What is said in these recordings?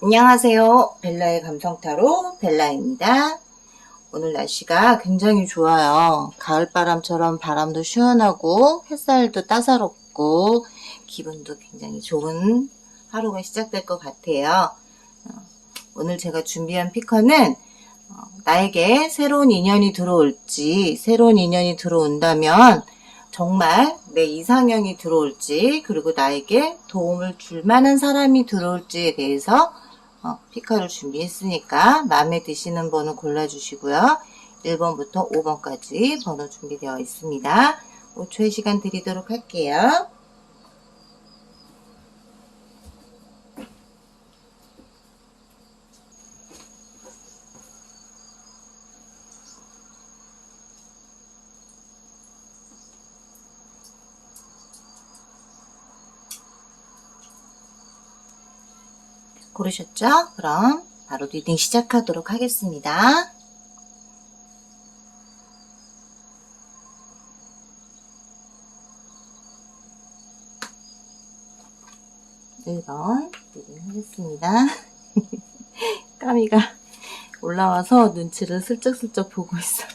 안녕하세요. 벨라의 감성타로 벨라입니다. 오늘 날씨가 굉장히 좋아요. 가을바람처럼 바람도 시원하고 햇살도 따사롭고 기분도 굉장히 좋은 하루가 시작될 것 같아요. 오늘 제가 준비한 피커는 나에게 새로운 인연이 들어올지, 새로운 인연이 들어온다면 정말 내 이상형이 들어올지, 그리고 나에게 도움을 줄 만한 사람이 들어올지에 대해서 피커를 준비했으니까 마음에 드시는 번호 골라주시고요. 1번부터 5번까지 번호 준비되어 있습니다. 5초의 시간 드리도록 할게요. 고르셨죠? 그럼 바로 리딩 시작하도록 하겠습니다. 1번 리딩 하겠습니다. 까미가 올라와서 눈치를 슬쩍슬쩍 보고 있어요.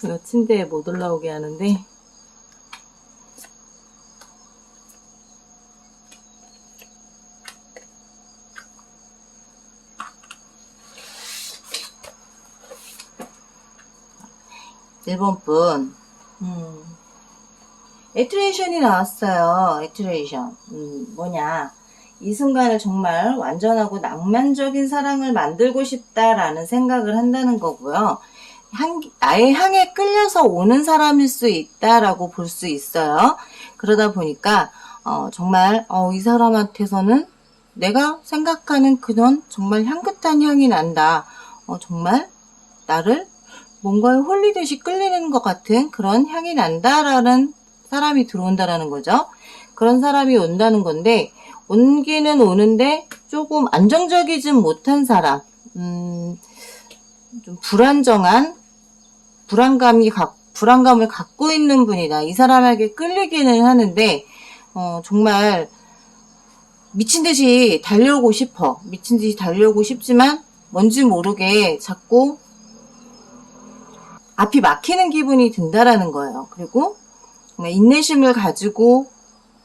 제가 침대에 못 올라오게 하는데 일본 분, 애트레이션이 나왔어요. 애트레이션. 뭐냐. 이 순간을 정말 완전하고 낭만적인 사랑을 만들고 싶다라는 생각을 한다는 거고요. 나의 향에 끌려서 오는 사람일 수 있다라고 볼 수 있어요. 그러다 보니까, 정말, 이 사람한테서는 내가 생각하는 그런 정말 향긋한 향이 난다. 정말 나를 뭔가에 홀리듯이 끌리는 것 같은 그런 향이 난다라는 사람이 들어온다라는 거죠. 그런 사람이 온다는 건데, 온기는 오는데 조금 안정적이진 못한 사람, 좀 불안감을 갖고 있는 분이다. 이 사람에게 끌리기는 하는데, 정말 미친 듯이 달려오고 싶어. 미친 듯이 달려오고 싶지만, 뭔지 모르게 자꾸 앞이 막히는 기분이 든다라는 거예요. 그리고 인내심을 가지고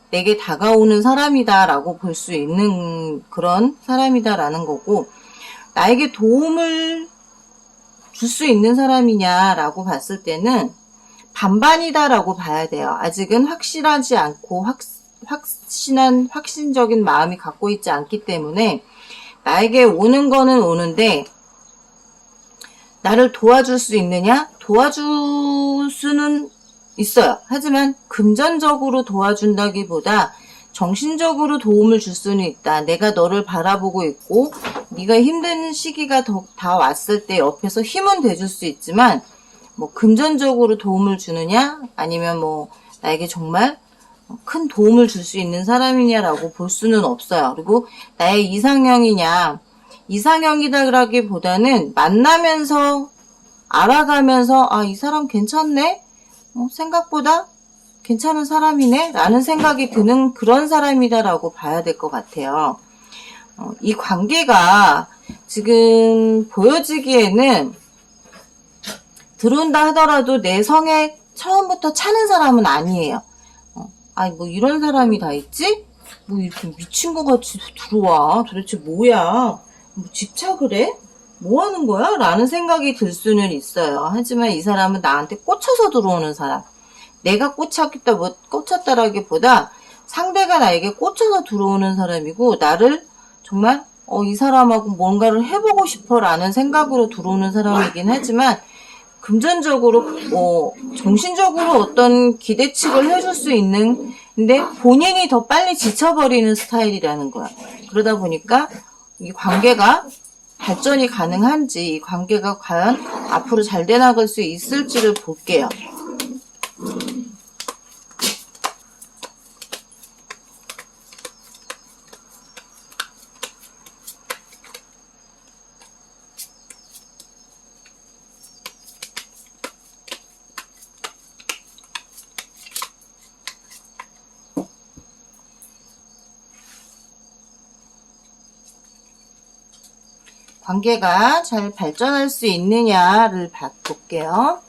내게 다가오는 사람이다라고 볼 수 있는 그런 사람이다라는 거고, 나에게 도움을 줄 수 있는 사람이냐라고 봤을 때는 반반이다라고 봐야 돼요. 아직은 확실하지 않고 확신적인 마음이 갖고 있지 않기 때문에 나에게 오는 거는 오는데 나를 도와줄 수 있느냐? 도와줄 수는 있어요. 하지만 금전적으로 도와준다기보다 정신적으로 도움을 줄 수는 있다. 내가 너를 바라보고 있고 네가 힘든 시기가 다 왔을 때 옆에서 힘은 돼줄 수 있지만 뭐 금전적으로 도움을 주느냐 아니면 뭐 나에게 정말 큰 도움을 줄 수 있는 사람이냐라고 볼 수는 없어요. 그리고 나의 이상형이냐, 이상형이다라기보다는 만나면서 알아가면서 이 사람 괜찮네? 생각보다 괜찮은 사람이네? 라는 생각이 드는 그런 사람이다라고 봐야 될 것 같아요. 이 관계가 지금 보여지기에는 들어온다 하더라도 내 성에 처음부터 차는 사람은 아니에요. 뭐 이런 사람이 다 있지? 뭐 이렇게 미친 것 같이 들어와. 도대체 뭐야? 뭐 집착을 해? 뭐 하는 거야? 라는 생각이 들 수는 있어요. 하지만 이 사람은 나한테 꽂혀서 들어오는 사람. 내가 꽂혔다라기보다 상대가 나에게 꽂혀서 들어오는 사람이고, 나를 정말, 이 사람하고 뭔가를 해보고 싶어 라는 생각으로 들어오는 사람이긴 하지만, 금전적으로, 정신적으로 어떤 기대치를 해줄 수 있는, 근데 본인이 더 빨리 지쳐버리는 스타일이라는 거야. 그러다 보니까 이 관계가 발전이 가능한지, 이 관계가 과연 앞으로 잘 돼나갈 수 있을지를 볼게요. 관계가 잘 발전할 수 있느냐를 볼게요.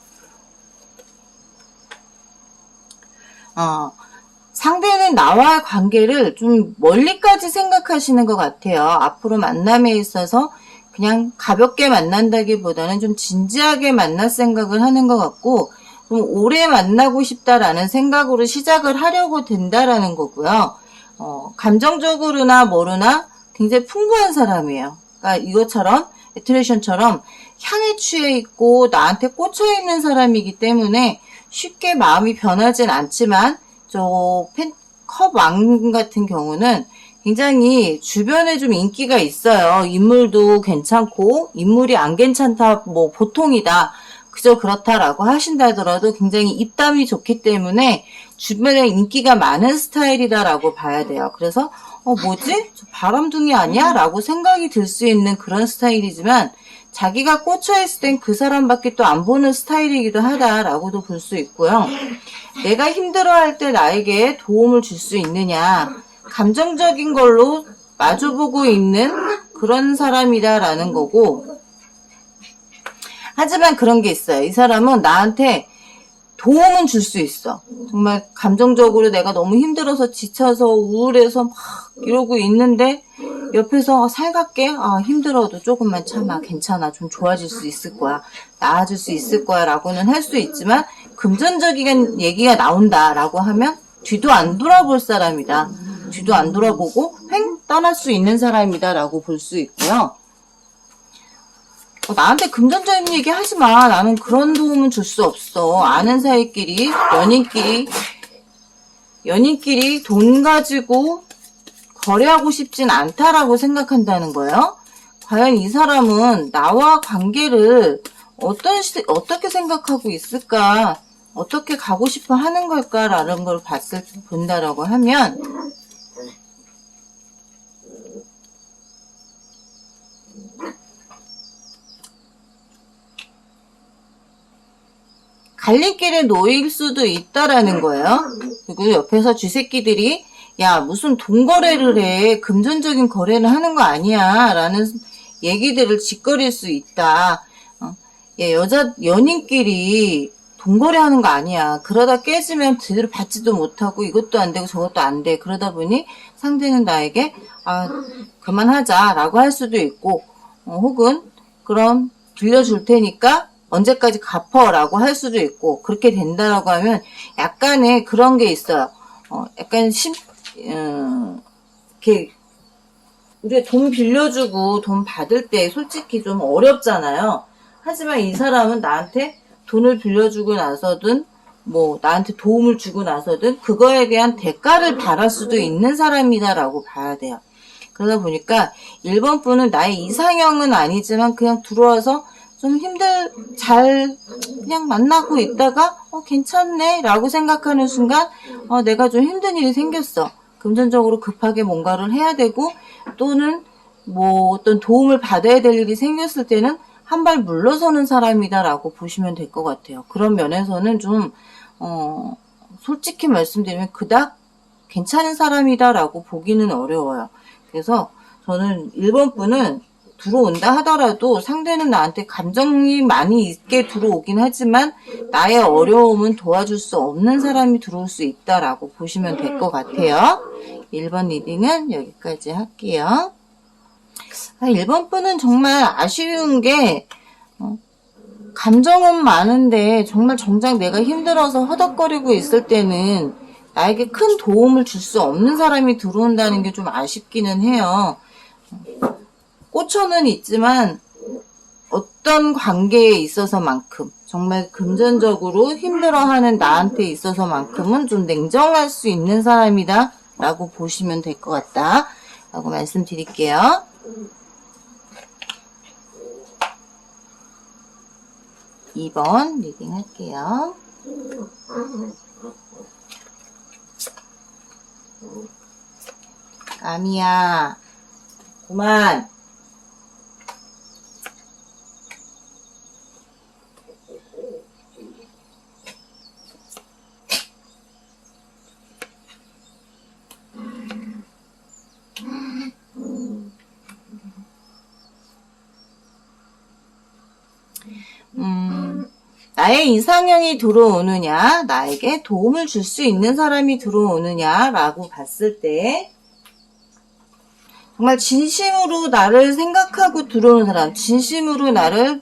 상대는 나와의 관계를 좀 멀리까지 생각하시는 것 같아요. 앞으로 만남에 있어서 그냥 가볍게 만난다기보다는 좀 진지하게 만날 생각을 하는 것 같고, 좀 오래 만나고 싶다라는 생각으로 시작을 하려고 된다라는 거고요. 감정적으로나 뭐로나 굉장히 풍부한 사람이에요. 그러니까 이것처럼 애트레이션처럼 향에 취해 있고 나한테 꽂혀 있는 사람이기 때문에 쉽게 마음이 변하진 않지만, 저 컵 왕 같은 경우는 굉장히 주변에 좀 인기가 있어요. 인물도 괜찮고, 인물이 안 괜찮다, 뭐 보통이다, 그저 그렇다라고 하신다 하더라도 굉장히 입담이 좋기 때문에 주변에 인기가 많은 스타일이다라고 봐야 돼요. 그래서 뭐지? 저 바람둥이 아니야? 라고 생각이 들 수 있는 그런 스타일이지만, 자기가 꽂혀있을 땐 그 사람밖에 또 안 보는 스타일이기도 하다라고도 볼 수 있고요. 내가 힘들어할 때 나에게 도움을 줄 수 있느냐, 감정적인 걸로 마주보고 있는 그런 사람이다라는 거고, 하지만 그런 게 있어요. 이 사람은 나한테 도움은 줄 수 있어. 정말 감정적으로 내가 너무 힘들어서 지쳐서 우울해서 막 이러고 있는데 옆에서 살갑게 힘들어도 조금만 참아, 괜찮아, 좀 좋아질 수 있을 거야, 나아질 수 있을 거야 라고는 할 수 있지만, 금전적인 얘기가 나온다 라고 하면 뒤도 안 돌아볼 사람이다, 뒤도 안 돌아보고 횡 떠날 수 있는 사람이다 라고 볼 수 있고요. 나한테 금전적인 얘기 하지 마. 나는 그런 도움은 줄 수 없어. 아는 사이끼리, 연인끼리 돈 가지고 거래하고 싶진 않다라고 생각한다는 거예요. 과연 이 사람은 나와 관계를 어떻게 생각하고 있을까? 어떻게 가고 싶어 하는 걸까라는 걸 본다라고 하면, 갈림길에 놓일 수도 있다라는 거예요. 그리고 옆에서 쥐새끼들이 야, 무슨 돈 거래를 해, 금전적인 거래를 하는 거 아니야 라는 얘기들을 짓거릴 수 있다. 연인끼리 돈 거래하는 거 아니야. 그러다 깨지면 제대로 받지도 못하고 이것도 안 되고 저것도 안 돼. 그러다 보니 상대는 나에게 그만하자 라고 할 수도 있고, 혹은 그럼 빌려줄 테니까 언제까지 갚어라고 할 수도 있고, 그렇게 된다라고 하면 약간의 그런 게 있어요. 약간 이렇게 우리가 돈 빌려주고 돈 받을 때 솔직히 좀 어렵잖아요. 하지만 이 사람은 나한테 돈을 빌려주고 나서든 뭐 나한테 도움을 주고 나서든 그거에 대한 대가를 바랄 수도 있는 사람이다라고 봐야 돼요. 그러다 보니까 1번 분은 나의 이상형은 아니지만 그냥 들어와서 좀 잘 그냥 만나고 있다가 괜찮네 라고 생각하는 순간 내가 좀 힘든 일이 생겼어. 금전적으로 급하게 뭔가를 해야 되고, 또는 뭐 어떤 도움을 받아야 될 일이 생겼을 때는 한 발 물러서는 사람이다 라고 보시면 될 것 같아요. 그런 면에서는 좀 솔직히 말씀드리면 그닥 괜찮은 사람이다 라고 보기는 어려워요. 그래서 저는 1번 분은 들어온다 하더라도 상대는 나한테 감정이 많이 있게 들어오긴 하지만 나의 어려움은 도와줄 수 없는 사람이 들어올 수 있다라고 보시면 될 것 같아요. 1번 리딩은 여기까지 할게요. 1번 분은 정말 아쉬운 게 감정은 많은데 정말 정작 내가 힘들어서 허덕거리고 있을 때는 나에게 큰 도움을 줄 수 없는 사람이 들어온다는 게 좀 아쉽기는 해요. 꽂혀는 있지만 어떤 관계에 있어서만큼, 정말 금전적으로 힘들어하는 나한테 있어서만큼은 좀 냉정할 수 있는 사람이다 라고 보시면 될 것 같다 라고 말씀드릴게요. 2번 리딩 할게요. 까미야, 그만. 나의 이상형이 들어오느냐, 나에게 도움을 줄 수 있는 사람이 들어오느냐라고 봤을 때 정말 진심으로 나를 생각하고 들어오는 사람, 진심으로 나를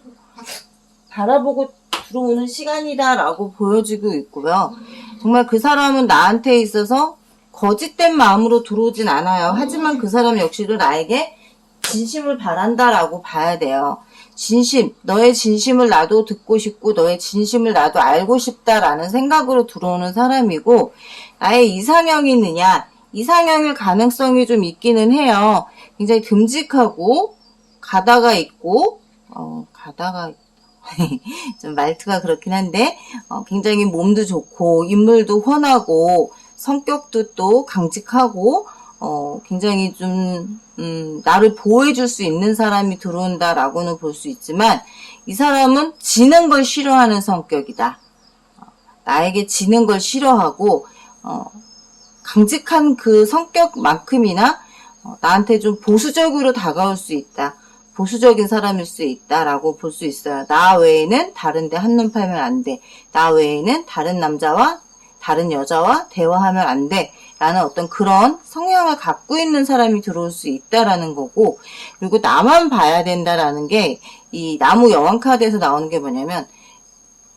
바라보고 들어오는 시간이다라고 보여지고 있고요. 정말 그 사람은 나한테 있어서 거짓된 마음으로 들어오진 않아요. 하지만 그 사람 역시도 나에게 진심을 바란다라고 봐야 돼요. 진심, 너의 진심을 나도 듣고 싶고 너의 진심을 나도 알고 싶다라는 생각으로 들어오는 사람이고, 나의 이상형이 있느냐, 이상형일 가능성이 좀 있기는 해요. 굉장히 듬직하고 가다가 있고 좀 말투가 그렇긴 한데 굉장히 몸도 좋고 인물도 훤하고 성격도 또 강직하고 굉장히 좀 나를 보호해줄 수 있는 사람이 들어온다라고는 볼 수 있지만, 이 사람은 지는 걸 싫어하는 성격이다. 나에게 지는 걸 싫어하고 강직한 그 성격만큼이나 나한테 좀 보수적으로 다가올 수 있다. 보수적인 사람일 수 있다라고 볼 수 있어요. 나 외에는 다른데 한눈 팔면 안 돼. 나 외에는 다른 남자와 다른 여자와 대화하면 안 돼. 라는 어떤 그런 성향을 갖고 있는 사람이 들어올 수 있다라는 거고, 그리고 나만 봐야 된다라는 게 이 나무 여왕 카드에서 나오는 게 뭐냐면,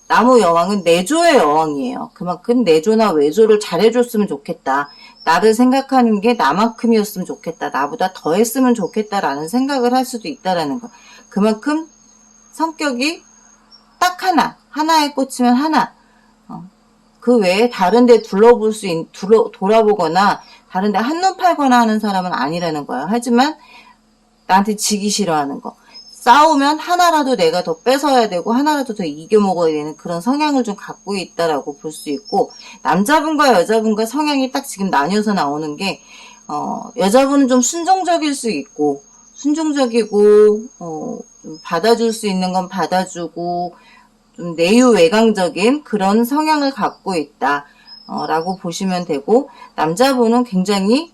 나무 여왕은 내조의 여왕이에요. 그만큼 내조나 외조를 잘해줬으면 좋겠다. 나를 생각하는 게 나만큼이었으면 좋겠다. 나보다 더 했으면 좋겠다라는 생각을 할 수도 있다라는 거. 그만큼 성격이 딱 하나에 꽂히면 하나. 그 외에 다른 데 돌아보거나 다른 데 한눈 팔거나 하는 사람은 아니라는 거예요. 하지만 나한테 지기 싫어하는 거. 싸우면 하나라도 내가 더 뺏어야 되고 하나라도 더 이겨먹어야 되는 그런 성향을 좀 갖고 있다라고 볼 수 있고, 남자분과 여자분과 성향이 딱 지금 나뉘어서 나오는 게 여자분은 좀 순종적일 수 있고, 순종적이고 좀 받아줄 수 있는 건 받아주고 좀 내유외강적인 그런 성향을 갖고 있다 라고 보시면 되고, 남자분은 굉장히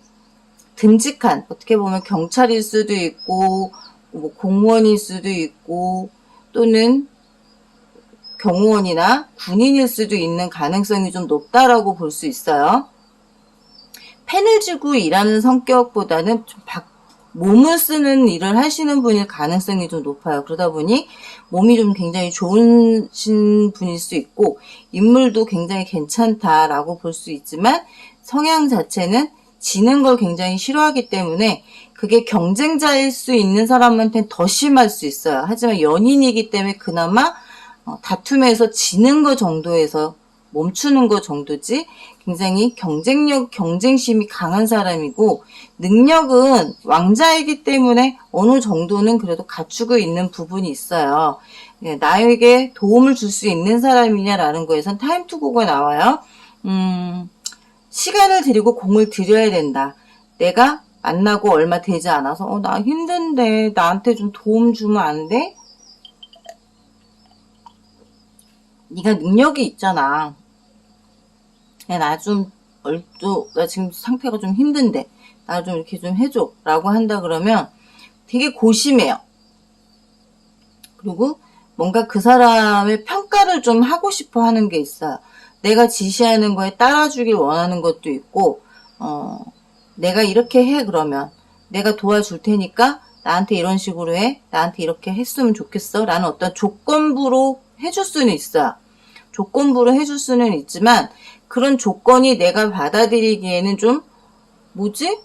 듬직한, 어떻게 보면 경찰일 수도 있고 뭐 공무원일 수도 있고 또는 경호원이나 군인일 수도 있는 가능성이 좀 높다라고 볼 수 있어요. 펜을 쥐고 일하는 성격보다는 좀 몸을 쓰는 일을 하시는 분일 가능성이 좀 높아요. 그러다 보니 몸이 좀 굉장히 좋으신 분일 수 있고 인물도 굉장히 괜찮다라고 볼 수 있지만, 성향 자체는 지는 걸 굉장히 싫어하기 때문에 그게 경쟁자일 수 있는 사람한테는 더 심할 수 있어요. 하지만 연인이기 때문에 그나마 다툼에서 지는 거 정도에서 멈추는 거 정도지, 굉장히 경쟁심이 강한 사람이고, 능력은 왕자이기 때문에 어느 정도는 그래도 갖추고 있는 부분이 있어요. 나에게 도움을 줄 수 있는 사람이냐라는 거에선 타임 투고가 나와요. 시간을 들이고 공을 들여야 된다. 내가 만나고 얼마 되지 않아서 나 힘든데 나한테 좀 도움 주면 안 돼? 네가 능력이 있잖아. 나 지금 상태가 좀 힘든데 나 좀 이렇게 좀 해줘 라고 한다 그러면 되게 고심해요. 그리고 뭔가 그 사람의 평가를 좀 하고 싶어 하는 게 있어요. 내가 지시하는 거에 따라주길 원하는 것도 있고, 내가 이렇게 해 그러면 내가 도와줄 테니까 나한테 이런 식으로 해, 나한테 이렇게 했으면 좋겠어 라는 어떤 조건부로 해줄 수는 있어요. 조건부로 해줄 수는 있지만 그런 조건이 내가 받아들이기에는 좀 뭐지?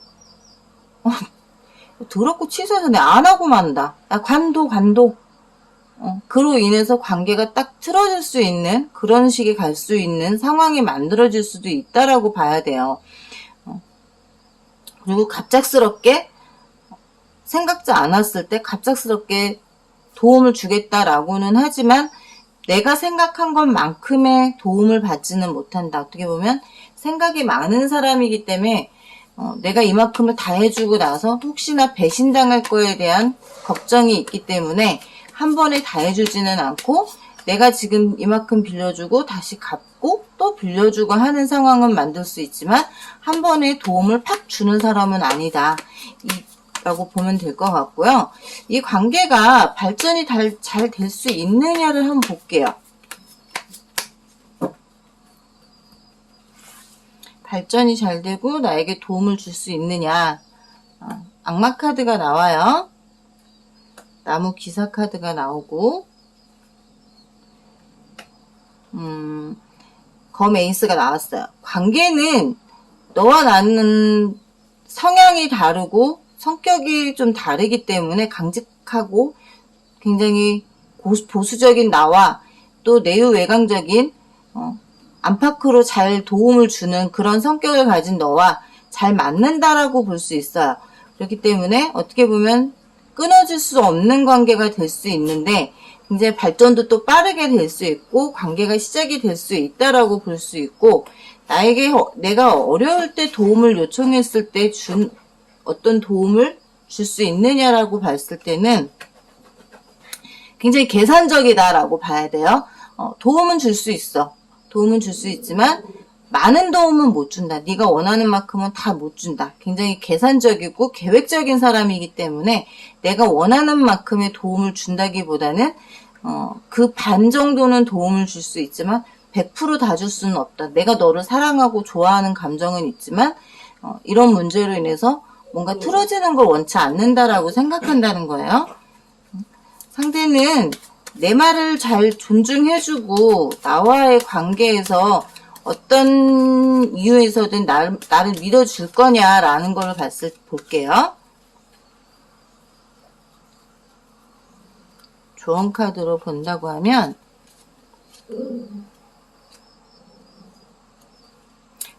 더럽고 치사해서 내가 안 하고 만다. 나 관도. 그로 인해서 관계가 딱 틀어질 수 있는 그런 식의 갈 수 있는 상황이 만들어질 수도 있다라고 봐야 돼요. 그리고 갑작스럽게 생각지 않았을 때 갑작스럽게 도움을 주겠다라고는 하지만 내가 생각한 것만큼의 도움을 받지는 못한다. 어떻게 보면 생각이 많은 사람이기 때문에 내가 이만큼을 다 해주고 나서 혹시나 배신당할 거에 대한 걱정이 있기 때문에 한 번에 다 해주지는 않고, 내가 지금 이만큼 빌려주고 다시 갚고 또 빌려주고 하는 상황은 만들 수 있지만 한 번에 도움을 팍 주는 사람은 아니다 라고 보면 될 것 같고요. 이 관계가 발전이 잘 될 수 있느냐를 한번 볼게요. 발전이 잘 되고 나에게 도움을 줄 수 있느냐. 악마 카드가 나와요. 나무 기사 카드가 나오고 검 에이스가 나왔어요. 관계는 너와 나는 성향이 다르고 성격이 좀 다르기 때문에 강직하고 굉장히 보수적인 나와 또 내유외강적인 안팎으로 잘 도움을 주는 그런 성격을 가진 너와 잘 맞는다라고 볼 수 있어요. 그렇기 때문에 어떻게 보면 끊어질 수 없는 관계가 될 수 있는데 굉장히 발전도 또 빠르게 될 수 있고 관계가 시작이 될 수 있다라고 볼 수 있고 나에게 내가 어려울 때 도움을 요청했을 때 준 어떤 도움을 줄 수 있느냐라고 봤을 때는 굉장히 계산적이다라고 봐야 돼요. 도움은 줄 수 있어. 도움은 줄 수 있지만 많은 도움은 못 준다. 네가 원하는 만큼은 다 못 준다. 굉장히 계산적이고 계획적인 사람이기 때문에 내가 원하는 만큼의 도움을 준다기보다는 그 반 정도는 도움을 줄 수 있지만 100% 다 줄 수는 없다. 내가 너를 사랑하고 좋아하는 감정은 있지만 이런 문제로 인해서 뭔가 틀어지는 걸 원치 않는다라고 생각한다는 거예요. 상대는 내 말을 잘 존중해주고 나와의 관계에서 어떤 이유에서든 나를 믿어줄 거냐라는 걸 볼게요. 조언 카드로 본다고 하면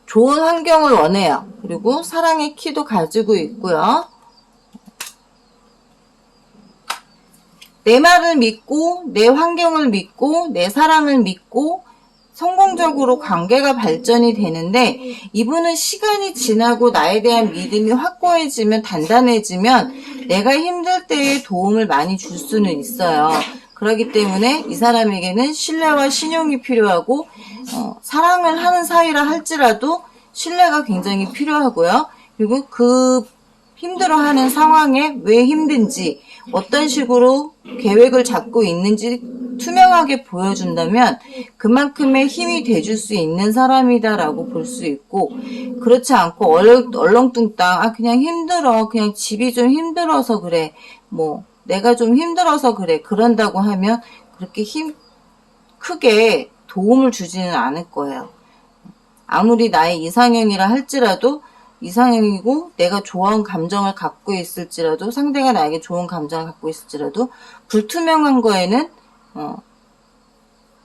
좋은 환경을 원해요. 그리고 사랑의 키도 가지고 있고요. 내 말을 믿고 내 환경을 믿고 내 사랑을 믿고 성공적으로 관계가 발전이 되는데 이분은 시간이 지나고 나에 대한 믿음이 확고해지면 단단해지면 내가 힘들 때에 도움을 많이 줄 수는 있어요. 그렇기 때문에 이 사람에게는 신뢰와 신용이 필요하고 사랑을 하는 사이라 할지라도 신뢰가 굉장히 필요하고요. 그리고 그 힘들어하는 상황에 왜 힘든지 어떤 식으로 계획을 잡고 있는지 투명하게 보여준다면 그만큼의 힘이 돼줄 수 있는 사람이다라고 볼 수 있고 그렇지 않고 얼렁뚱땅 그냥 힘들어 그냥 집이 좀 힘들어서 그래 뭐 내가 좀 힘들어서 그래 그런다고 하면 그렇게 크게 도움을 주지는 않을 거예요. 아무리 나의 이상형이라 할지라도 이상형이고 내가 좋은 감정을 갖고 있을지라도 상대가 나에게 좋은 감정을 갖고 있을지라도 불투명한 거에는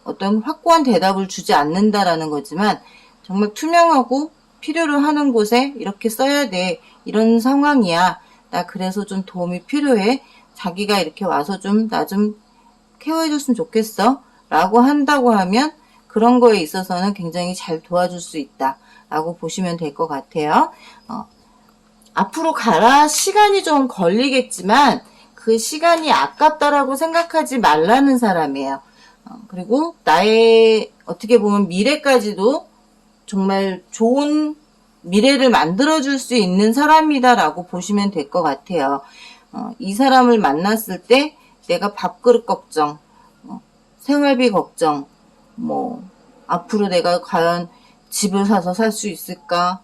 어떤 확고한 대답을 주지 않는다라는 거지만 정말 투명하고 필요로 하는 곳에 이렇게 써야 돼. 이런 상황이야. 나 그래서 좀 도움이 필요해. 자기가 이렇게 와서 나 좀 케어해줬으면 좋겠어. 라고 한다고 하면 그런 거에 있어서는 굉장히 잘 도와줄 수 있다. 라고 보시면 될 것 같아요. 앞으로 가라 시간이 좀 걸리겠지만 그 시간이 아깝다라고 생각하지 말라는 사람이에요. 그리고 나의 어떻게 보면 미래까지도 정말 좋은 미래를 만들어줄 수 있는 사람이다라고 보시면 될 것 같아요. 이 사람을 만났을 때 내가 밥그릇 걱정, 생활비 걱정, 앞으로 내가 과연 집을 사서 살 수 있을까?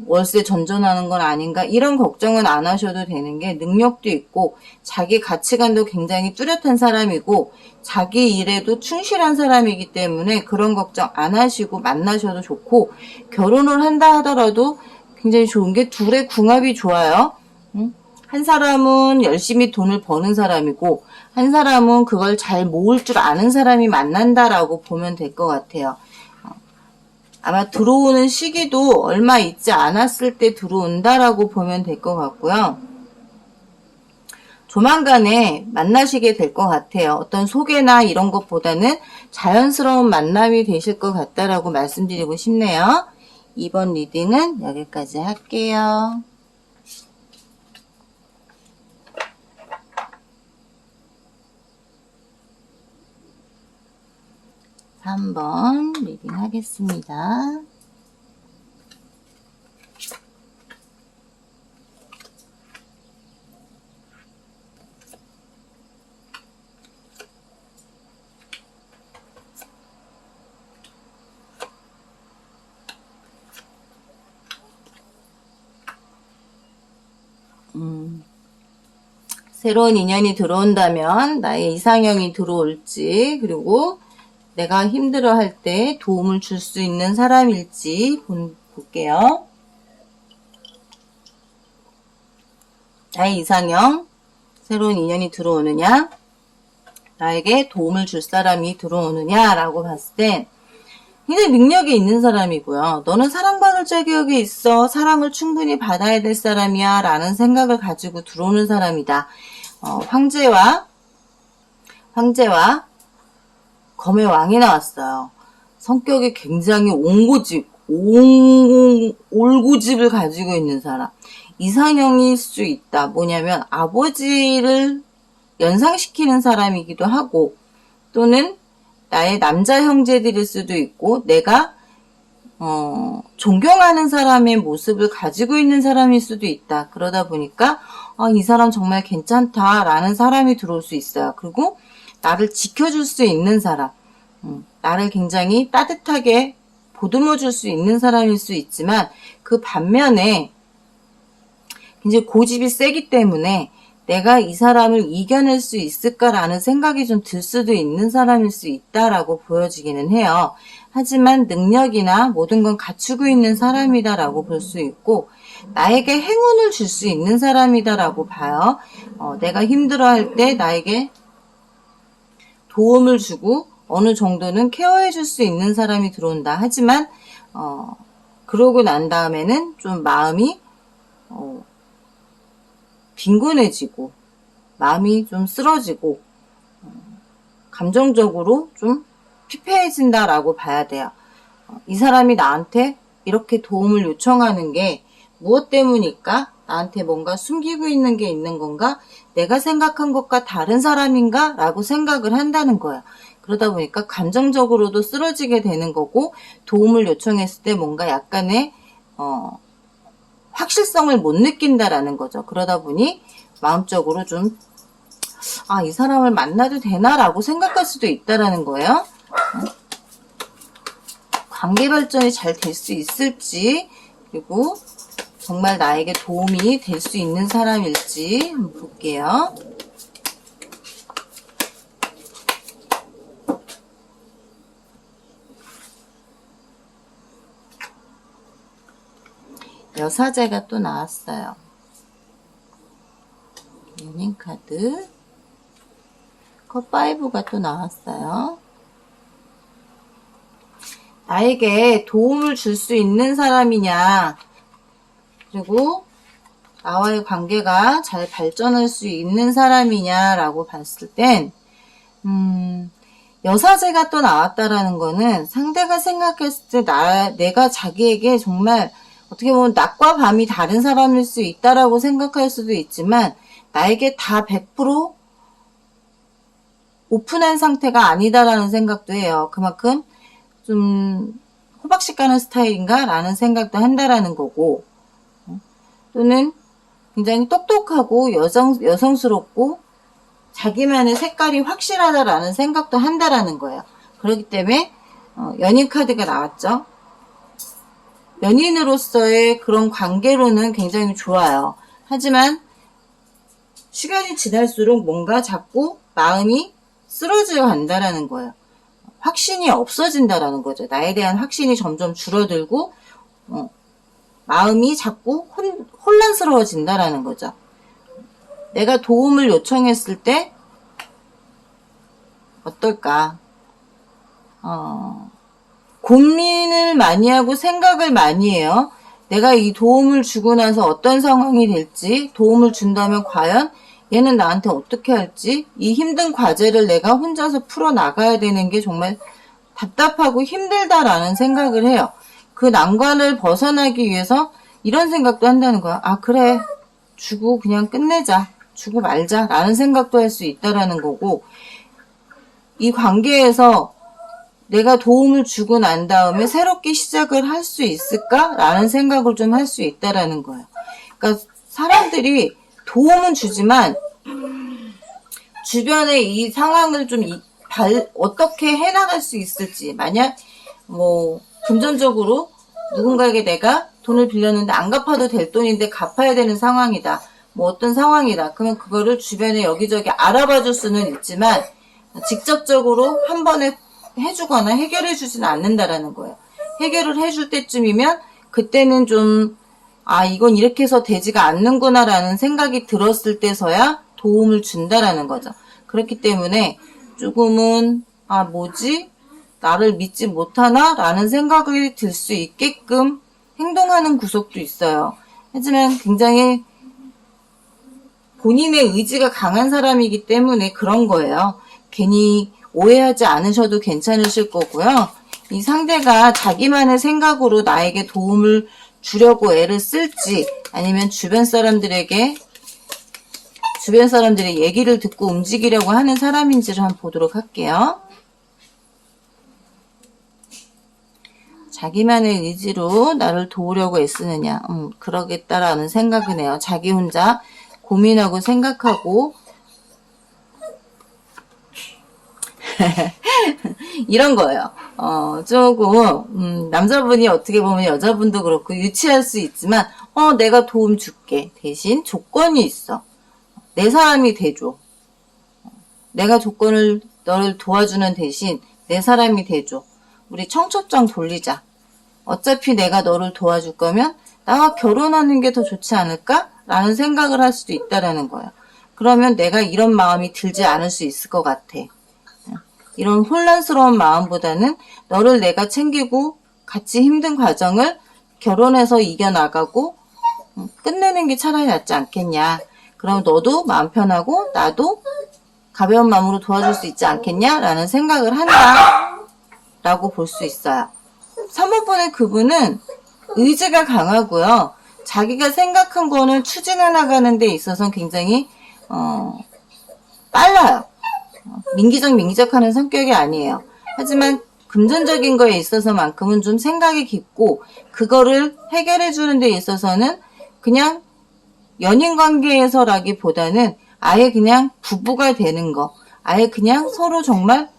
월세 전전하는 건 아닌가? 이런 걱정은 안 하셔도 되는 게 능력도 있고 자기 가치관도 굉장히 뚜렷한 사람이고 자기 일에도 충실한 사람이기 때문에 그런 걱정 안 하시고 만나셔도 좋고 결혼을 한다 하더라도 굉장히 좋은 게 둘의 궁합이 좋아요. 한 사람은 열심히 돈을 버는 사람이고 한 사람은 그걸 잘 모을 줄 아는 사람이 만난다라고 보면 될 것 같아요. 아마 들어오는 시기도 얼마 있지 않았을 때 들어온다라고 보면 될 것 같고요. 조만간에 만나시게 될 것 같아요. 어떤 소개나 이런 것보다는 자연스러운 만남이 되실 것 같다라고 말씀드리고 싶네요. 이번 리딩은 여기까지 할게요. 3번 리딩 하겠습니다. 새로운 인연이 들어온다면 나의 이상형이 들어올지, 그리고 내가 힘들어할 때 도움을 줄 수 있는 사람일지 볼게요. 나의 이상형, 새로운 인연이 들어오느냐, 나에게 도움을 줄 사람이 들어오느냐라고 봤을 때 굉장히 능력이 있는 사람이고요. 너는 사랑받을 자격이 있어. 사랑을 충분히 받아야 될 사람이야 라는 생각을 가지고 들어오는 사람이다. 황제와 검의 왕이 나왔어요. 성격이 굉장히 올고집을 가지고 있는 사람. 이상형일 수 있다. 뭐냐면 아버지를 연상시키는 사람이기도 하고, 또는 나의 남자 형제들일 수도 있고, 내가 존경하는 사람의 모습을 가지고 있는 사람일 수도 있다. 그러다 보니까 이 사람 정말 괜찮다라는 사람이 들어올 수 있어요. 그리고 나를 지켜줄 수 있는 사람, 나를 굉장히 따뜻하게 보듬어 줄 수 있는 사람일 수 있지만, 그 반면에 굉장히 고집이 세기 때문에 내가 이 사람을 이겨낼 수 있을까라는 생각이 좀 들 수도 있는 사람일 수 있다라고 보여지기는 해요. 하지만 능력이나 모든 건 갖추고 있는 사람이다라고 볼 수 있고, 나에게 행운을 줄 수 있는 사람이다라고 봐요. 내가 힘들어할 때 나에게 도움을 주고 어느 정도는 케어해 줄 수 있는 사람이 들어온다. 하지만 그러고 난 다음에는 좀 마음이 빈곤해지고 마음이 좀 쓰러지고 감정적으로 좀 피폐해진다라고 봐야 돼요. 이 사람이 나한테 이렇게 도움을 요청하는 게 무엇 때문일까? 나한테 뭔가 숨기고 있는 게 있는 건가? 내가 생각한 것과 다른 사람인가? 라고 생각을 한다는 거예요. 그러다 보니까 감정적으로도 쓰러지게 되는 거고, 도움을 요청했을 때 뭔가 약간의 확실성을 못 느낀다라는 거죠. 그러다 보니 마음적으로 좀 이 사람을 만나도 되나라고 생각할 수도 있다라는 거예요. 관계 발전이 잘 될 수 있을지, 그리고 정말 나에게 도움이 될 수 있는 사람일지 한번 볼게요. 여사제가 또 나왔어요. 연인 카드. 컵5가 또 나왔어요. 나에게 도움을 줄 수 있는 사람이냐, 그리고 나와의 관계가 잘 발전할 수 있는 사람이냐라고 봤을 땐 여사제가 또 나왔다라는 거는 상대가 생각했을 때 내가 자기에게 정말 어떻게 보면 낮과 밤이 다른 사람일 수 있다라고 생각할 수도 있지만, 나에게 다 100% 오픈한 상태가 아니다라는 생각도 해요. 그만큼 좀 호박씨 가는 스타일인가? 라는 생각도 한다라는 거고, 또는 굉장히 똑똑하고 여성스럽고 자기만의 색깔이 확실하다라는 생각도 한다라는 거예요. 그렇기 때문에 연인 카드가 나왔죠. 연인으로서의 그런 관계로는 굉장히 좋아요. 하지만 시간이 지날수록 뭔가 자꾸 마음이 쓰러져 간다라는 거예요. 확신이 없어진다라는 거죠. 나에 대한 확신이 점점 줄어들고 마음이 자꾸 혼란스러워진다라는 거죠. 내가 도움을 요청했을 때 어떨까? 고민을 많이 하고 생각을 많이 해요. 내가 이 도움을 주고 나서 어떤 상황이 될지, 도움을 준다면 과연 얘는 나한테 어떻게 할지, 이 힘든 과제를 내가 혼자서 풀어나가야 되는 게 정말 답답하고 힘들다라는 생각을 해요. 그 난관을 벗어나기 위해서 이런 생각도 한다는 거야. 그래, 주고 그냥 끝내자, 주고 말자 라는 생각도 할 수 있다라는 거고, 이 관계에서 내가 도움을 주고 난 다음에 새롭게 시작을 할 수 있을까? 라는 생각을 좀 할 수 있다라는 거예요. 그러니까 사람들이 도움은 주지만 주변에 이 상황을 좀 어떻게 해나갈 수 있을지, 만약 금전적으로 누군가에게 내가 돈을 빌렸는데 안 갚아도 될 돈인데 갚아야 되는 상황이다. 뭐 어떤 상황이다. 그러면 그거를 주변에 여기저기 알아봐 줄 수는 있지만 직접적으로 한 번에 해주거나 해결해 주지는 않는다라는 거예요. 해결을 해줄 때쯤이면 그때는 좀 이건 이렇게 해서 되지가 않는구나 라는 생각이 들었을 때서야 도움을 준다라는 거죠. 그렇기 때문에 조금은 뭐지? 나를 믿지 못하나? 라는 생각이 들 수 있게끔 행동하는 구석도 있어요. 하지만 굉장히 본인의 의지가 강한 사람이기 때문에 그런 거예요. 괜히 오해하지 않으셔도 괜찮으실 거고요. 이 상대가 자기만의 생각으로 나에게 도움을 주려고 애를 쓸지 아니면 주변 사람들의 얘기를 듣고 움직이려고 하는 사람인지를 한번 보도록 할게요. 자기만의 의지로 나를 도우려고 애쓰느냐. 그러겠다라는 생각은 해요. 자기 혼자 고민하고 생각하고 이런 거예요. 조금 남자분이 어떻게 보면 여자분도 그렇고 유치할 수 있지만 내가 도움 줄게. 대신 조건이 있어. 내 사람이 돼줘. 내가 조건을 너를 도와주는 대신 내 사람이 돼줘. 우리 청첩장 돌리자. 어차피 내가 너를 도와줄 거면 나와 결혼하는 게 더 좋지 않을까? 라는 생각을 할 수도 있다라는 거예요. 그러면 내가 이런 마음이 들지 않을 수 있을 것 같아. 이런 혼란스러운 마음보다는 너를 내가 챙기고 같이 힘든 과정을 결혼해서 이겨나가고 끝내는 게 차라리 낫지 않겠냐. 그럼 너도 마음 편하고 나도 가벼운 마음으로 도와줄 수 있지 않겠냐? 라는 생각을 한다. 라고 볼 수 있어요. 3번의 그분은 의지가 강하고요. 자기가 생각한 거는 추진해 나가는 데 있어서 굉장히 빨라요. 민기적하는 성격이 아니에요. 하지만 금전적인 거에 있어서만큼은 좀 생각이 깊고 그거를 해결해 주는 데 있어서는 그냥 연인 관계에서라기보다는 아예 그냥 부부가 되는 거, 아예 그냥 서로 정말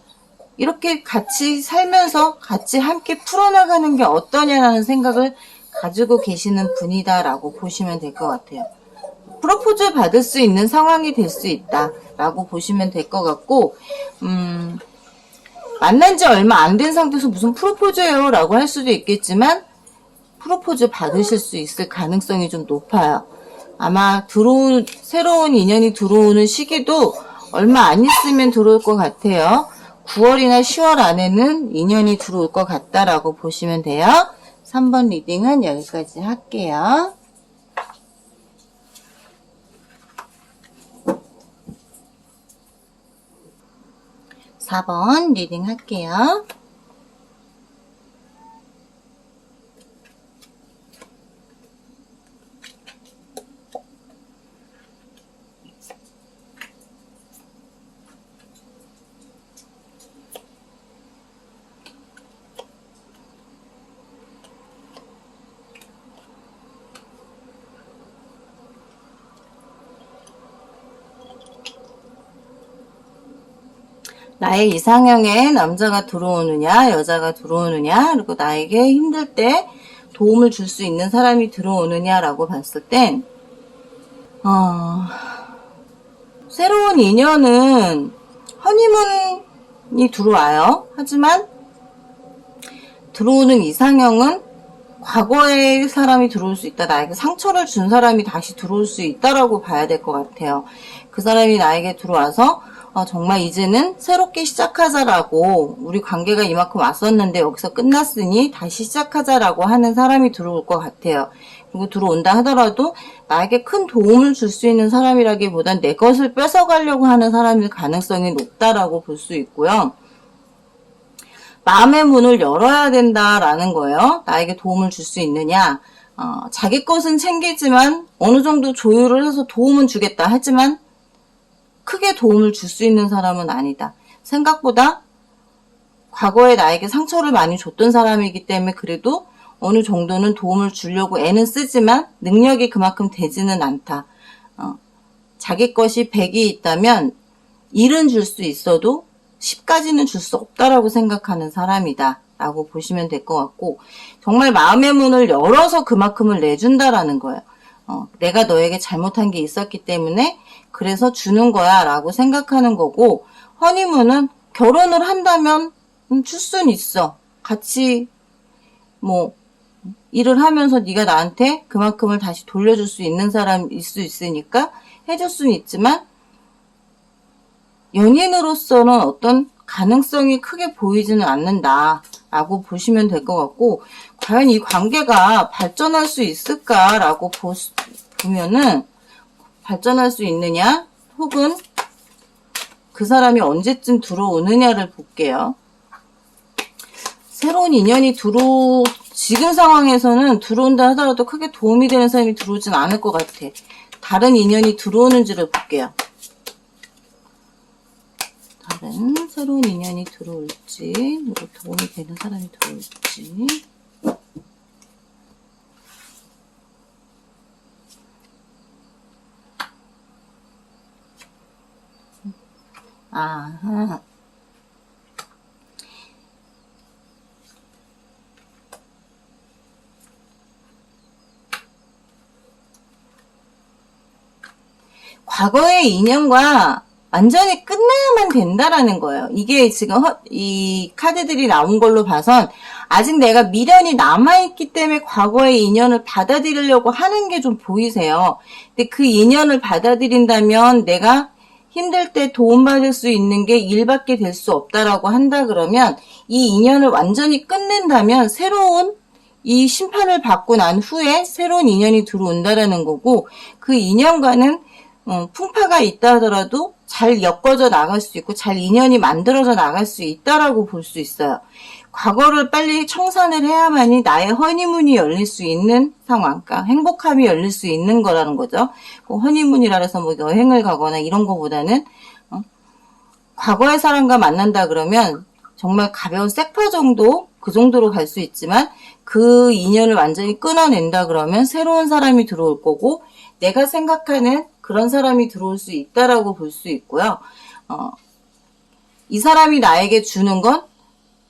이렇게 같이 살면서 같이 함께 풀어나가는 게 어떠냐라는 생각을 가지고 계시는 분이다라고 보시면 될 것 같아요. 프로포즈 받을 수 있는 상황이 될 수 있다라고 보시면 될 것 같고 만난 지 얼마 안 된 상태에서 무슨 프로포즈예요 라고 할 수도 있겠지만 프로포즈 받으실 수 있을 가능성이 좀 높아요. 아마 새로운 인연이 들어오는 시기도 얼마 안 있으면 들어올 것 같아요. 9월이나 10월 안에는 인연이 들어올 것 같다라고 보시면 돼요. 3번 리딩은 여기까지 할게요. 4번 리딩 할게요. 나의 이상형의 남자가 들어오느냐 여자가 들어오느냐 그리고 나에게 힘들 때 도움을 줄 수 있는 사람이 들어오느냐라고 봤을 땐 새로운 인연은 허니문이 들어와요. 하지만 들어오는 이상형은 과거의 사람이 들어올 수 있다. 나에게 상처를 준 사람이 다시 들어올 수 있다라고 봐야 될 것 같아요. 그 사람이 나에게 들어와서 정말 이제는 새롭게 시작하자라고 우리 관계가 이만큼 왔었는데 여기서 끝났으니 다시 시작하자라고 하는 사람이 들어올 것 같아요. 그리고 들어온다 하더라도 나에게 큰 도움을 줄 수 있는 사람이라기보단 내 것을 뺏어가려고 하는 사람일 가능성이 높다라고 볼 수 있고요. 마음의 문을 열어야 된다라는 거예요. 나에게 도움을 줄 수 있느냐. 자기 것은 챙기지만 어느 정도 조율을 해서 도움은 주겠다 하지만 크게 도움을 줄 수 있는 사람은 아니다. 생각보다 과거에 나에게 상처를 많이 줬던 사람이기 때문에 그래도 어느 정도는 도움을 주려고 애는 쓰지만 능력이 그만큼 되지는 않다. 자기 것이 100이 있다면 1은 줄 수 있어도 10까지는 줄 수 없다라고 생각하는 사람이다 라고 보시면 될 것 같고 정말 마음의 문을 열어서 그만큼을 내준다라는 거예요. 내가 너에게 잘못한 게 있었기 때문에 그래서 주는 거야 라고 생각하는 거고, 허니문은 결혼을 한다면 줄 순 있어. 같이 뭐 일을 하면서 네가 나한테 그만큼을 다시 돌려줄 수 있는 사람일 수 있으니까 해줄 수는 있지만, 연인으로서는 어떤 가능성이 크게 보이지는 않는다 라고 보시면 될 것 같고, 과연 이 관계가 발전할 수 있을까라고 보면은, 발전할 수 있느냐 혹은 그 사람이 언제쯤 들어오느냐를 볼게요. 새로운 인연이 지금 상황에서는 들어온다 하더라도 크게 도움이 되는 사람이 들어오진 않을 것 같아. 다른 인연이 들어오는지를 볼게요. 다른 새로운 인연이 들어올지, 그리고 도움이 되는 사람이 들어올지. 아하. 과거의 인연과 완전히 끝내야만 된다라는 거예요. 이게 지금 이 카드들이 나온 걸로 봐선 아직 내가 미련이 남아있기 때문에 과거의 인연을 받아들이려고 하는 게 좀 보이세요. 근데 그 인연을 받아들인다면 내가 힘들 때 도움받을 수 있는 게 일밖에 될 수 없다라고 한다 그러면, 이 인연을 완전히 끝낸다면 새로운 이 심판을 받고 난 후에 새로운 인연이 들어온다라는 거고, 그 인연과는 풍파가 있다 하더라도 잘 엮어져 나갈 수 있고 잘 인연이 만들어져 나갈 수 있다라고 볼 수 있어요. 과거를 빨리 청산을 해야만이 나의 허니문이 열릴 수 있는 상황, 그러니까 행복함이 열릴 수 있는 거라는 거죠. 허니문이라 해서 뭐 여행을 가거나 이런 거보다는, 과거의 사람과 만난다 그러면 정말 가벼운 색파 정도, 그 정도로 갈 수 있지만, 그 인연을 완전히 끊어낸다 그러면 새로운 사람이 들어올 거고, 내가 생각하는 그런 사람이 들어올 수 있다라고 볼 수 있고요. 이 사람이 나에게 주는 건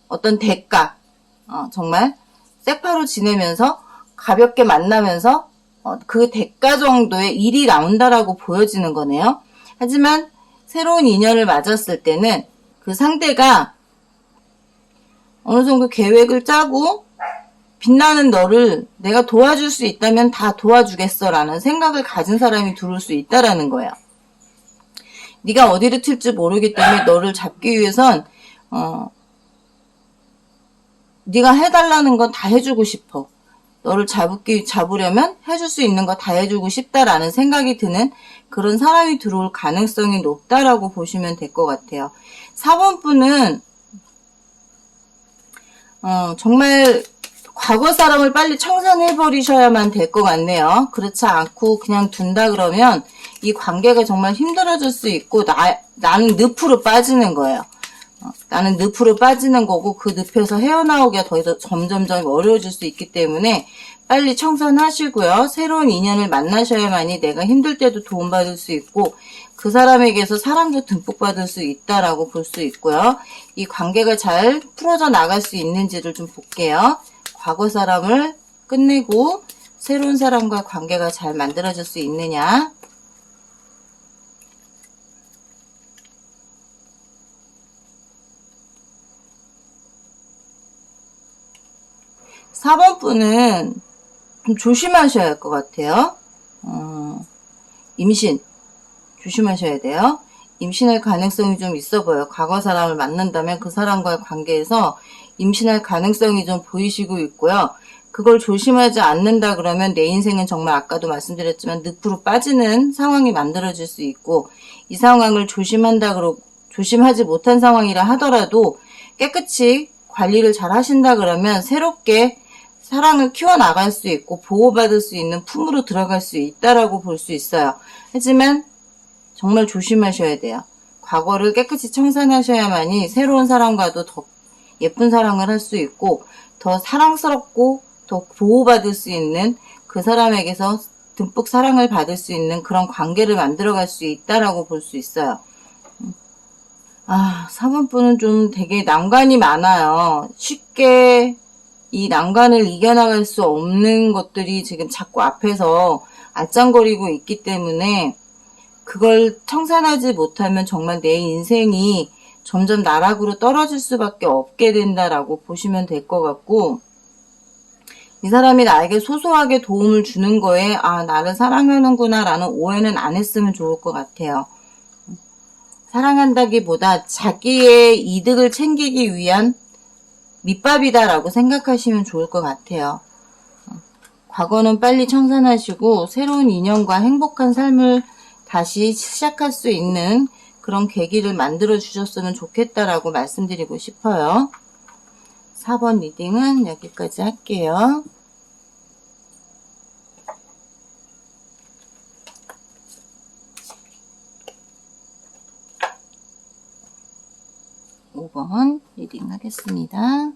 어떤 대가, 정말 섹파로 지내면서 가볍게 만나면서 그 대가 정도의 일이 나온다라고 보여지는 거네요. 하지만 새로운 인연을 맞았을 때는 그 상대가 어느 정도 계획을 짜고, 빛나는 너를 내가 도와줄 수 있다면 다 도와주겠어 라는 생각을 가진 사람이 들어올 수 있다라는 거예요. 네가 어디를 튈지 모르기 때문에 너를 잡기 위해선 네가 해달라는 건 다 해주고 싶어. 너를 잡으려면 해줄 수 있는 거 다 해주고 싶다라는 생각이 드는 그런 사람이 들어올 가능성이 높다라고 보시면 될 것 같아요. 4번 분은 정말 과거 사람을 빨리 청산해버리셔야만 될 것 같네요. 그렇지 않고 그냥 둔다 그러면 이 관계가 정말 힘들어질 수 있고, 나는 늪으로 빠지는 거예요. 나는 늪으로 빠지는 거고, 그 늪에서 헤어나오기가 더 점점점 어려워질 수 있기 때문에 빨리 청산하시고요. 새로운 인연을 만나셔야만이 내가 힘들 때도 도움받을 수 있고, 그 사람에게서 사랑도 듬뿍 받을 수 있다라고 볼 수 있고요. 이 관계가 잘 풀어져 나갈 수 있는지를 좀 볼게요. 과거 사람을 끝내고 새로운 사람과 관계가 잘 만들어질 수 있느냐. (4번) 분은 좀 조심하셔야 할 것 같아요. 임신 조심하셔야 돼요. 임신할 가능성이 좀 있어 보여요. 과거 사람을 만난다면 그 사람과의 관계에서 임신할 가능성이 좀 보이시고 있고요. 그걸 조심하지 않는다 그러면 내 인생은 정말 아까도 말씀드렸지만 늪으로 빠지는 상황이 만들어질 수 있고, 이 상황을 조심하지 못한 상황이라 하더라도 깨끗이 관리를 잘 하신다 그러면 새롭게 사랑을 키워나갈 수 있고 보호받을 수 있는 품으로 들어갈 수 있다라고 볼 수 있어요. 하지만 정말 조심하셔야 돼요. 과거를 깨끗이 청산하셔야만이 새로운 사람과도 더 예쁜 사랑을 할 수 있고, 더 사랑스럽고 더 보호받을 수 있는, 그 사람에게서 듬뿍 사랑을 받을 수 있는 그런 관계를 만들어갈 수 있다라고 볼 수 있어요. 4번 분은 좀 되게 난관이 많아요. 쉽게 이 난관을 이겨나갈 수 없는 것들이 지금 자꾸 앞에서 알짱거리고 있기 때문에 그걸 청산하지 못하면 정말 내 인생이 점점 나락으로 떨어질 수밖에 없게 된다라고 보시면 될 것 같고, 이 사람이 나에게 소소하게 도움을 주는 거에 나를 사랑하는구나 라는 오해는 안 했으면 좋을 것 같아요. 사랑한다기보다 자기의 이득을 챙기기 위한 밑밥이다 라고 생각하시면 좋을 것 같아요. 과거는 빨리 청산하시고 새로운 인연과 행복한 삶을 다시 시작할 수 있는 그런 계기를 만들어 주셨으면 좋겠다라고 말씀드리고 싶어요. 4번 리딩은 여기까지 할게요. 5번 리딩 하겠습니다.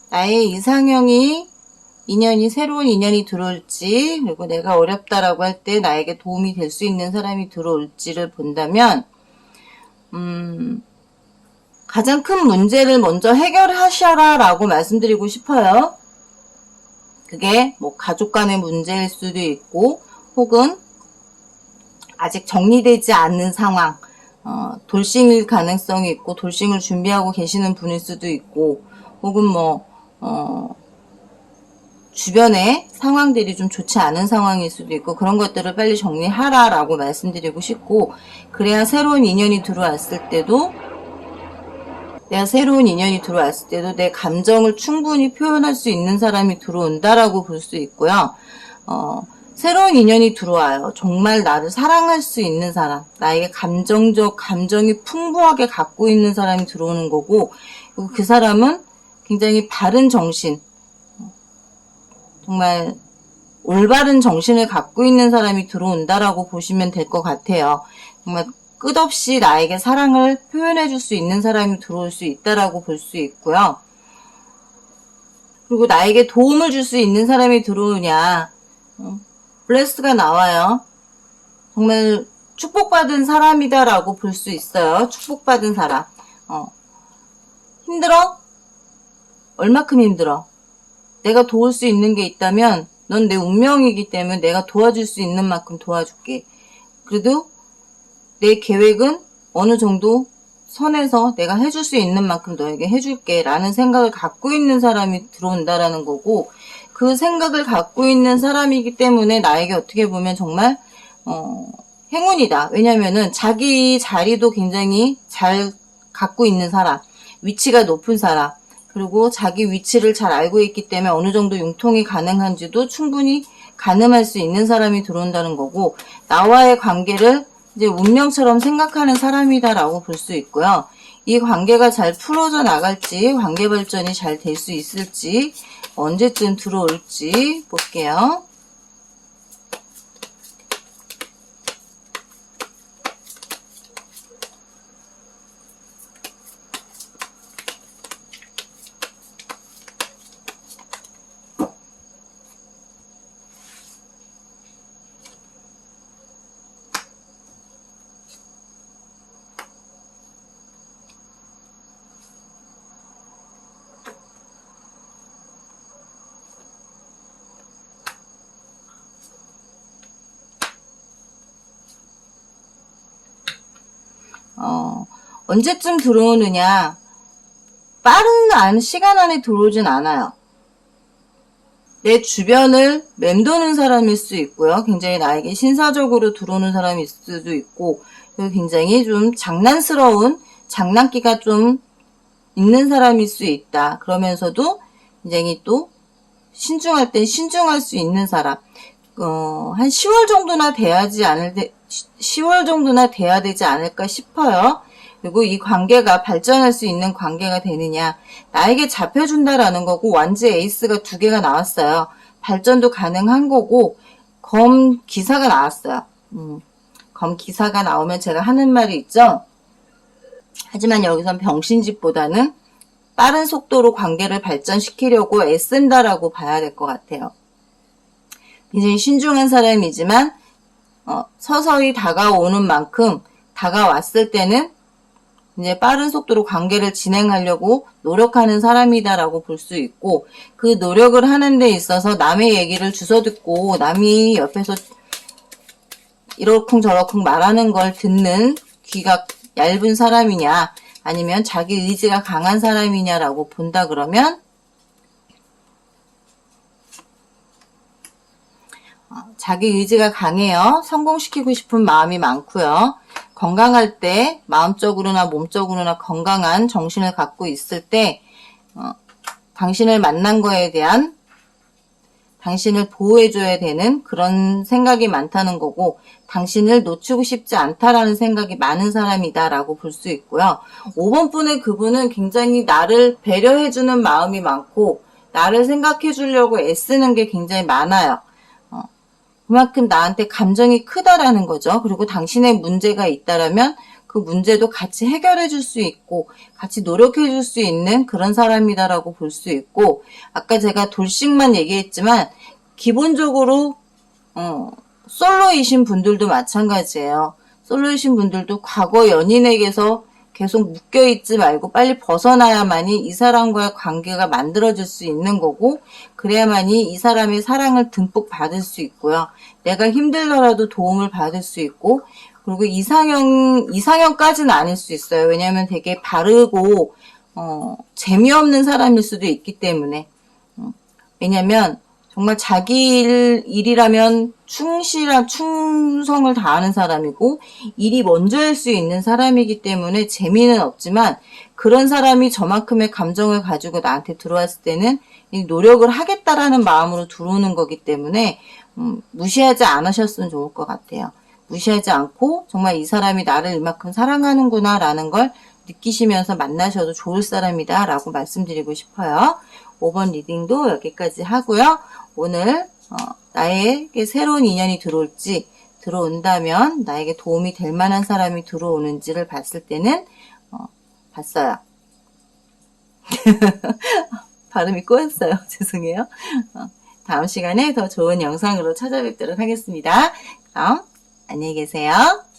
나의 이상형이 새로운 인연이 들어올지, 그리고 내가 어렵다라고 할 때 나에게 도움이 될 수 있는 사람이 들어올지를 본다면, 가장 큰 문제를 먼저 해결하셔라 라고 말씀드리고 싶어요. 그게 뭐 가족 간의 문제일 수도 있고, 혹은 아직 정리되지 않는 상황, 돌싱일 가능성이 있고, 돌싱을 준비하고 계시는 분일 수도 있고, 혹은 주변에 상황들이 좀 좋지 않은 상황일 수도 있고, 그런 것들을 빨리 정리하라 라고 말씀드리고 싶고, 그래야 새로운 인연이 들어왔을 때도 내 감정을 충분히 표현할 수 있는 사람이 들어온다라고 볼 수 있고요. 새로운 인연이 들어와요. 정말 나를 사랑할 수 있는 사람, 나에게 감정이 풍부하게 갖고 있는 사람이 들어오는 거고, 그리고 그 사람은 굉장히 바른 정신, 정말 올바른 정신을 갖고 있는 사람이 들어온다라고 보시면 될 것 같아요. 정말 끝없이 나에게 사랑을 표현해 줄 수 있는 사람이 들어올 수 있다라고 볼 수 있고요. 그리고 나에게 도움을 줄 수 있는 사람이 들어오냐, 블레스가 나와요. 정말 축복받은 사람이다라고 볼 수 있어요. 축복받은 사람. 힘들어? 얼마큼 힘들어? 내가 도울 수 있는 게 있다면 넌 내 운명이기 때문에 내가 도와줄 수 있는 만큼 도와줄게. 그래도 내 계획은 어느 정도 선에서 내가 해줄 수 있는 만큼 너에게 해줄게 라는 생각을 갖고 있는 사람이 들어온다라는 거고, 그 생각을 갖고 있는 사람이기 때문에 나에게 어떻게 보면 정말 행운이다. 왜냐면은 자기 자리도 굉장히 잘 갖고 있는 사람, 위치가 높은 사람, 그리고 자기 위치를 잘 알고 있기 때문에 어느 정도 융통이 가능한지도 충분히 가늠할 수 있는 사람이 들어온다는 거고, 나와의 관계를 이제 운명처럼 생각하는 사람이다라고 볼 수 있고요. 이 관계가 잘 풀어져 나갈지, 관계 발전이 잘 될 수 있을지, 언제쯤 들어올지 볼게요. 언제쯤 들어오느냐, 빠른 시간 안에 들어오진 않아요. 내 주변을 맴도는 사람일 수 있고요. 굉장히 나에게 신사적으로 들어오는 사람일 수도 있고, 그리고 굉장히 좀 장난스러운, 장난기가 좀 있는 사람일 수 있다. 그러면서도 굉장히 또 신중할 땐 신중할 수 있는 사람. 한 10월 정도나 돼야 되지 않을까 싶어요. 그리고 이 관계가 발전할 수 있는 관계가 되느냐, 나에게 잡혀준다라는 거고, 완지 에이스가 2개가 나왔어요. 발전도 가능한 거고, 검 기사가 나왔어요. 검 기사가 나오면 제가 하는 말이 있죠. 하지만 여기선 병신짓보다는 빠른 속도로 관계를 발전시키려고 애쓴다라고 봐야 될 것 같아요. 굉장히 신중한 사람이지만 서서히 다가오는 만큼 다가왔을 때는 이제 빠른 속도로 관계를 진행하려고 노력하는 사람이다라고 볼 수 있고, 그 노력을 하는 데 있어서 남의 얘기를 주워 듣고 남이 옆에서 이러쿵저러쿵 말하는 걸 듣는 귀가 얇은 사람이냐, 아니면 자기 의지가 강한 사람이냐라고 본다 그러면 자기 의지가 강해요. 성공시키고 싶은 마음이 많고요. 건강할 때 마음적으로나 몸적으로나 건강한 정신을 갖고 있을 때 당신을 만난 거에 대한 당신을 보호해줘야 되는 그런 생각이 많다는 거고, 당신을 놓치고 싶지 않다라는 생각이 많은 사람이다라고 볼 수 있고요. 5번 분의 그분은 굉장히 나를 배려해주는 마음이 많고 나를 생각해주려고 애쓰는 게 굉장히 많아요. 그만큼 나한테 감정이 크다라는 거죠. 그리고 당신의 문제가 있다라면 그 문제도 같이 해결해 줄 수 있고 같이 노력해 줄 수 있는 그런 사람이다라고 볼 수 있고, 아까 제가 돌싱만 얘기했지만 기본적으로 솔로이신 분들도 마찬가지예요. 솔로이신 분들도 과거 연인에게서 계속 묶여있지 말고 빨리 벗어나야만이 이 사람과의 관계가 만들어질 수 있는 거고, 그래야만이 이 사람의 사랑을 듬뿍 받을 수 있고요. 내가 힘들더라도 도움을 받을 수 있고, 그리고 이상형까지는 아닐 수 있어요. 왜냐하면 되게 바르고 재미없는 사람일 수도 있기 때문에. 왜냐하면 정말 자기 일이라면 충성을 다하는 사람이고 일이 먼저일 수 있는 사람이기 때문에 재미는 없지만, 그런 사람이 저만큼의 감정을 가지고 나한테 들어왔을 때는 노력을 하겠다라는 마음으로 들어오는 거기 때문에 무시하지 않으셨으면 좋을 것 같아요. 무시하지 않고 정말 이 사람이 나를 이만큼 사랑하는구나 라는 걸 느끼시면서 만나셔도 좋을 사람이다 라고 말씀드리고 싶어요. 5번 리딩도 여기까지 하고요. 오늘 나에게 새로운 인연이 들어온다면 나에게 도움이 될 만한 사람이 들어오는지를 봤을 때는 봤어요. 발음이 꼬였어요. 죄송해요. 다음 시간에 더 좋은 영상으로 찾아뵙도록 하겠습니다. 그럼 안녕히 계세요.